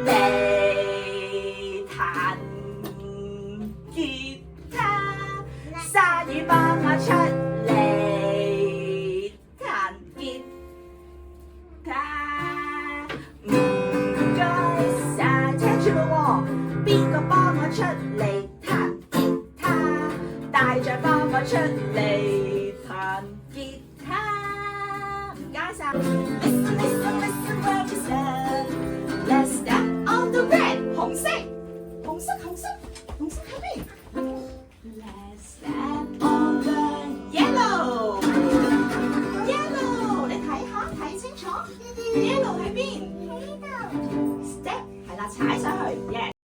嚟彈吉他，鯊魚幫我出嚟彈吉他。唔該晒，聽住咯喎，邊個幫我出嚟彈吉他？大象幫我出嚟彈吉他。唔該晒。Listen, listen, listen, well listen. Let's step on the red. 紅色，紅色，紅色，紅色喺邊？Let's step on the yellow. Yellow， 你睇下，睇清楚。Yellow 喺邊？Step 係啦，踩上去。Yes。